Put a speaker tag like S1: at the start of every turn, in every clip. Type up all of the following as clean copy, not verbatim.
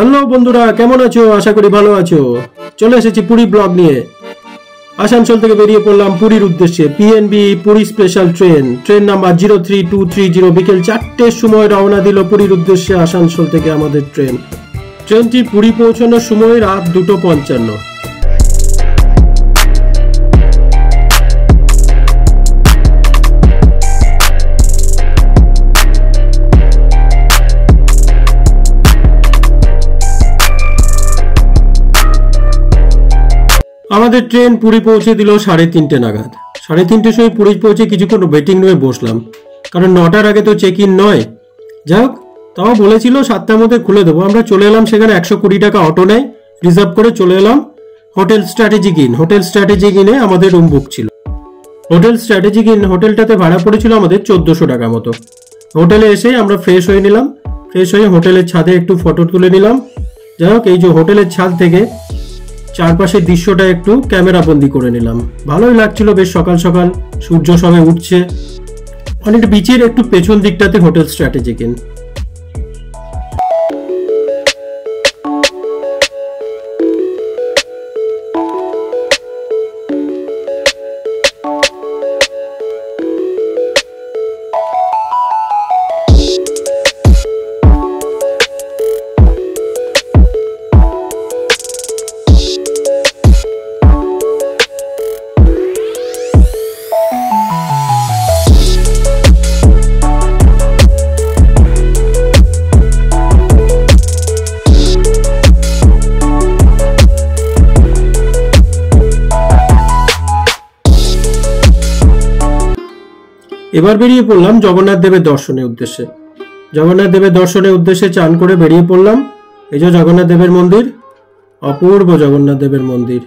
S1: Hello বন্ধুরা, কেমন আছো? আশা করি ভালো আছো। চলে এসেছি পুরী ব্লগ নিয়ে। আসানসোল থেকে বেরিয়ে পড়লাম পুরীর উদ্দেশ্যে। PNB Puri special train number 03230 বিকেল 4টের সময় রওনা দিল পুরীর উদ্দেশ্যে আসানসোল থেকে আমাদের ট্রেনটি পুরী পৌঁছানোর সময় রাত 2:55। আমাদের ট্রেন পুরী পৌঁছে দিল 3:30 নাগাদ। 3:30 সময় পুরী পৌঁছে কিছুক্ষণ ওয়েটিং রুমে বসলাম, কারণ 9টার আগে তো চেক ইন নয়। যাই হোক, তাও বলেছিল 7টার মধ্যে খুলে দেবো। আমরা চলে এলাম সেখানে। 120 টাকা অটো নেয়, রিজার্ভ করে চলে এলাম হোটেল স্ট্র্যাটেজিক ইনে আমাদের রুম বুক ছিল। হোটেল স্ট্র্যাটেজিক ইন হোটেলটাতে ভাড়া পড়েছিল আমাদের 1400 টাকা মতো। হোটেলে এসে আমরা ফ্রেশ হয়ে নিলাম। ফ্রেশ হয়ে হোটেলের ছাদে একটু ফটো তুলে নিলাম। যাই হোক, এই যে হোটেলের ছাদ থেকে চারপাশের দৃশ্যটা একটু ক্যামেরা বন্দি করে নিলাম। ভালোই লাগছিল, বেশ সকাল সকাল সূর্য সবে উঠছে। অনেকটা বিচের একটু পেছন দিকটাতে হোটেল স্ট্র্যাটেজিক ইন। এবার বেরিয়ে পড়লাম জগন্নাথ দেবের দর্শনের উদ্দেশ্যে। জগন্নাথ দেবের দর্শনের উদ্দেশ্যে চান করে বেরিয়ে পড়লাম। এই যে জগন্নাথ দেবের মন্দির, অপূর্ব জগন্নাথ দেবের মন্দির।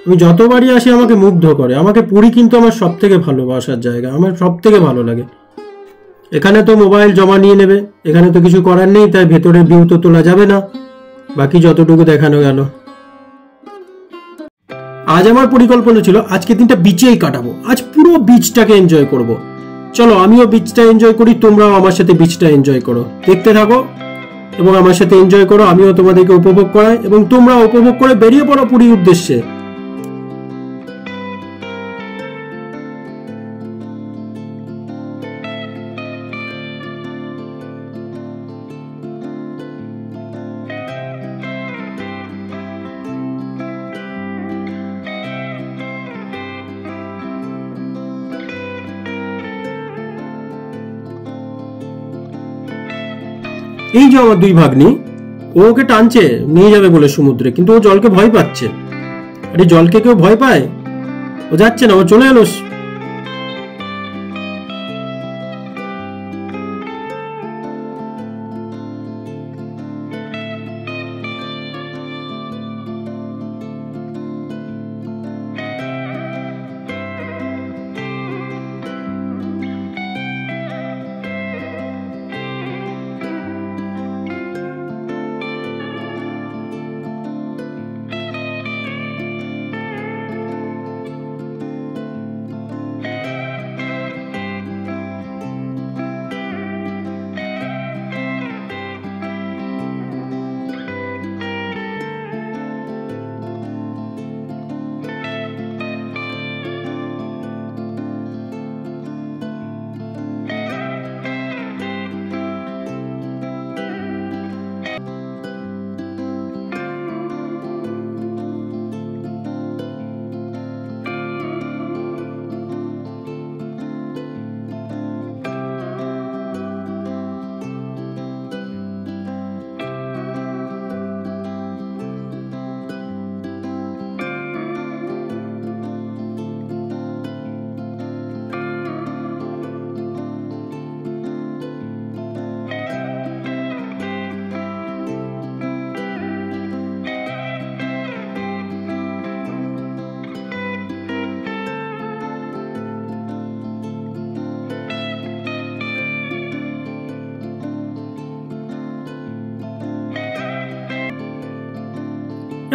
S1: আমি যতবারই আসি আমাকে মুগ্ধ করে। আমাকে পুরী কিন্তু আমার সব থেকে ভালোবাসার জায়গা, আমার সব থেকে ভালো লাগে। এখানে তো মোবাইল জমা নিয়ে নেবে, এখানে তো কিছু করার নেই, তাই ভেতরে ভিউ তো তোলা যাবে না। বাকি যতটুকু দেখানো গেল। আজ আমার পরিকল্পনা ছিল আজকে দিনটা বিচেই কাটাবো। আজ পুরো বিচটাকে এনজয় করব। চলো আমিও বিচটা এনজয় করি, তোমরাও আমার সাথে বিচটা এনজয় করো। দেখতে থাকো এবং আমার সাথে এনজয় করো। আমিও তোমাদেরকে উপভোগ করাই এবং তোমরা উপভোগ করে বেরিয়ে পড়ো পুরীর উদ্দেশ্যে। এই যে আমার দুই ভাগ্নি, ও ওকে টানছে নিয়ে যাবে বলে সমুদ্রে, কিন্তু ও জলকে ভয় পাচ্ছে। আরে জলকে কেউ ভয় পায়? ও যাচ্ছে না, ও চলে এলো।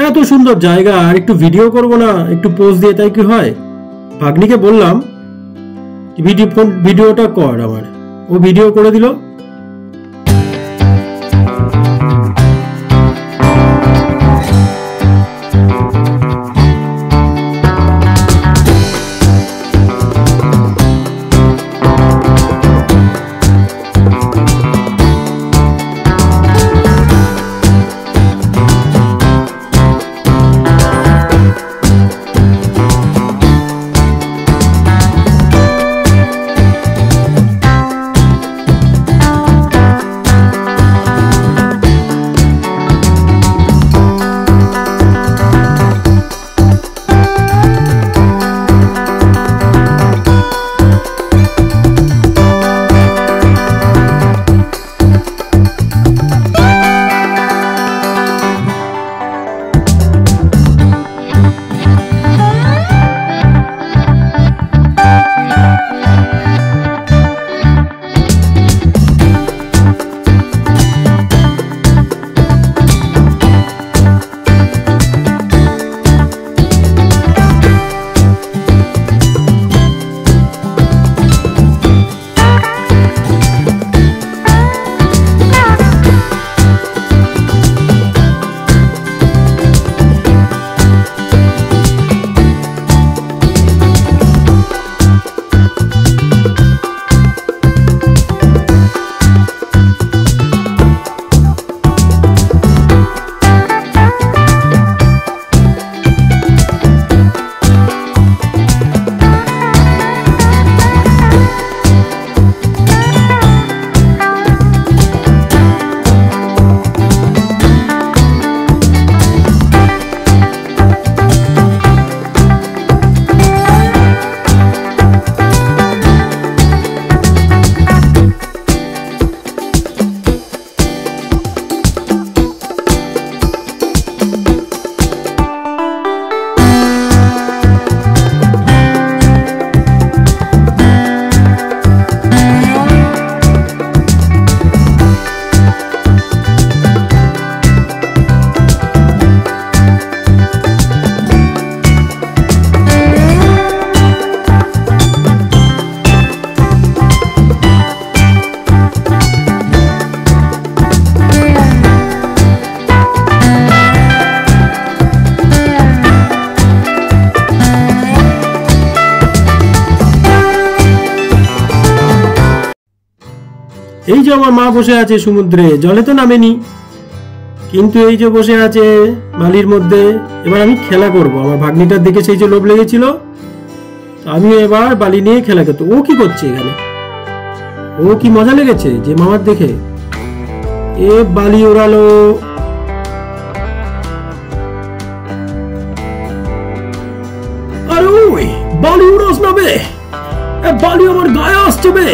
S1: এত সুন্দর জায়গা, আর একটু ভিডিও করবো না, একটু পোজ দিয়ে, তাই কি হয়? ভাগ্নিকে বললাম ভিডিওটা কর আমার, ও ভিডিও করে দিল। এই যে আমার মা বসে আছে সমুদ্রে, জলে তো নামেনি, কিন্তু এই যে বসে আছে বালির মধ্যে। এবার আমি খেলা করব। আমার ভাগ্নিটার দিকে সেই যে লোভ লেগেছিল, আমি এবার বালি নিয়ে খেলা করতে। ও কি করছে এখানে? ও কি মজা লেগেছে যে মামার দেখে? এ বালি ওড়ালো। আরে ওই বালি উড়াস না বে, বালি আমার গায়ে আসছে বে।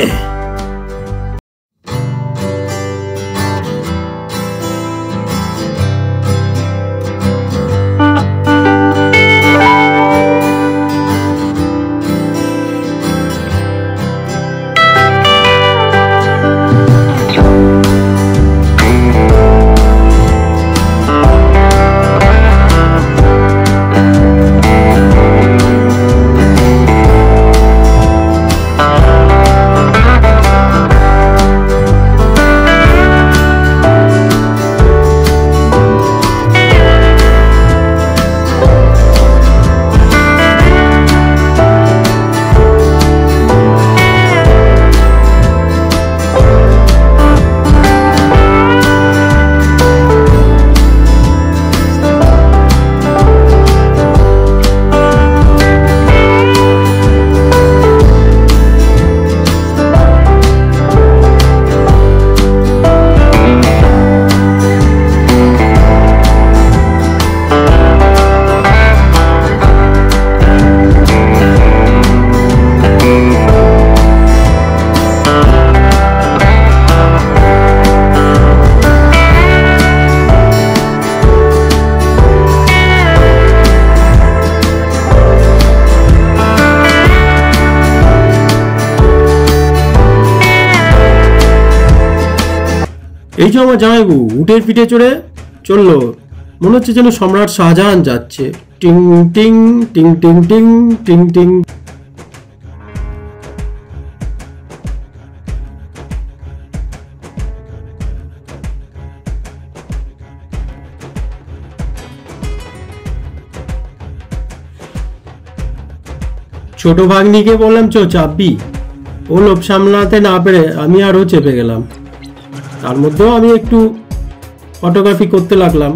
S1: এই যে আমার জামাইবু উটের পিঠে চড়ে চললো, মনে হচ্ছে যেন সম্রাট শাহজাহান যাচ্ছে। টিং টিং টিং টিং টিং টিং টিং। ছোট ভাগ্নিকে বললাম চো চাপবি, ও লোভ সামলাতে না পেরে আমি আরও চেপে গেলাম। তার মধ্যেও আমি একটু ফটোগ্রাফি করতে লাগলাম।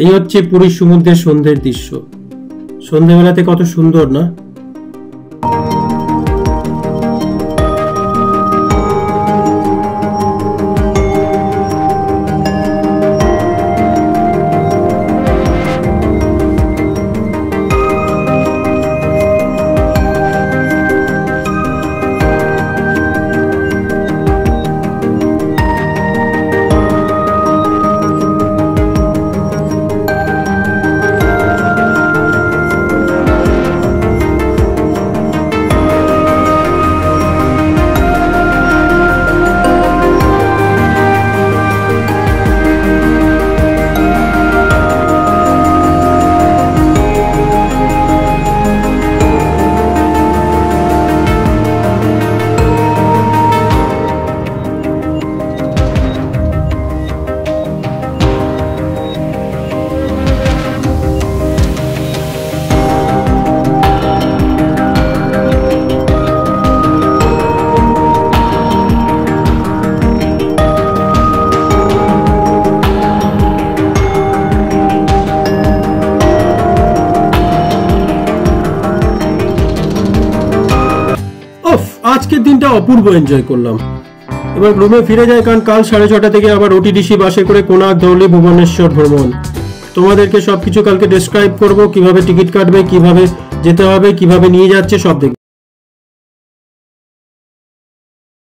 S1: এই হচ্ছে পুরীর সমুদ্রের সন্ধ্যের দৃশ্য। সন্ধ্যেবেলাতে কত সুন্দর না? আজকের দিনটা অপূর্ব এনজয় করলাম। এবার রুমে ফিরে যাই, কারণ কাল 6:30 থেকে আবার ওটিডিসি বাসে করে কোণার্ক, ধৌলি, ভুবনেশ্বর ভ্রমণ। তোমাদেরকে সবকিছু কালকে ডেসক্রাইব করব, কিভাবে টিকিট কাটবে, কিভাবে যেতে হবে, কিভাবে নিয়ে যাচ্ছে সব দেখবে।